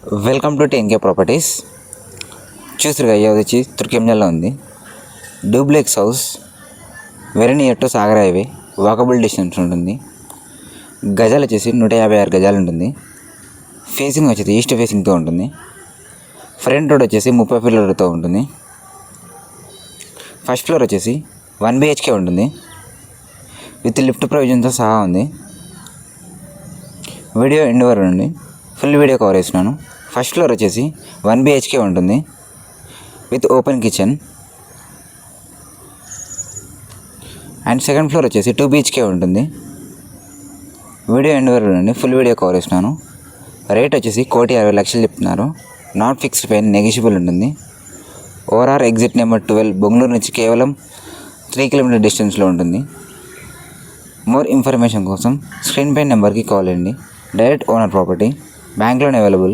Welcome to ten K properties. చూసారుగా ఇది వచ్చి తుర్కెంజల్లో ఉంది. Duplex house, very near to Sagar highway, walkable distance ఉంటుంది. గజాలు వచ్చేసి 156 గజాలు ఉంటుంది. ఫేసింగ్ వచ్చేసి ఈస్ట్ ఫేసింగ్తో ఉంటుంది. ఫ్రంట్ రోడ్ వచ్చేసి 30 ఫీట్ రోడ్తో ఉంటుంది. ఫస్ట్ ఫ్లోర్ వచ్చేసి 1 BHK ఉంటుంది, విత్ లిఫ్ట్ ప్రొవిజన్తో సహా ఉంది. వీడియో ఎండ్ వరకు నుండి ఫుల్ వీడియో కవర్ చేస్తున్నాను. ఫస్ట్ ఫ్లోర్ వచ్చేసి 1 BHK ఉంటుంది, with open kitchen. And second floor వచ్చేసి 2 BHK ఉంటుంది. వీడియో ఎండ్ వరకు నుండి ఫుల్ వీడియో కవర్ చేస్తున్నాను. రేట్ వచ్చేసి 1,60,00,000 చెప్తున్నారు. నాట్ ఫిక్స్డ్ పైన నెగిషియబుల్ ఉంటుంది. ఓఆర్ఆర్ ఎగ్జిట్ నెంబర్ 12 బెంగళూరు నుంచి కేవలం 3 కిలోమీటర్ డిస్టెన్స్లో ఉంటుంది. మోర్ ఇన్ఫర్మేషన్ కోసం స్క్రీన్ పై నెంబర్కి కాల్ చేయండి. Direct owner property, bank loan available.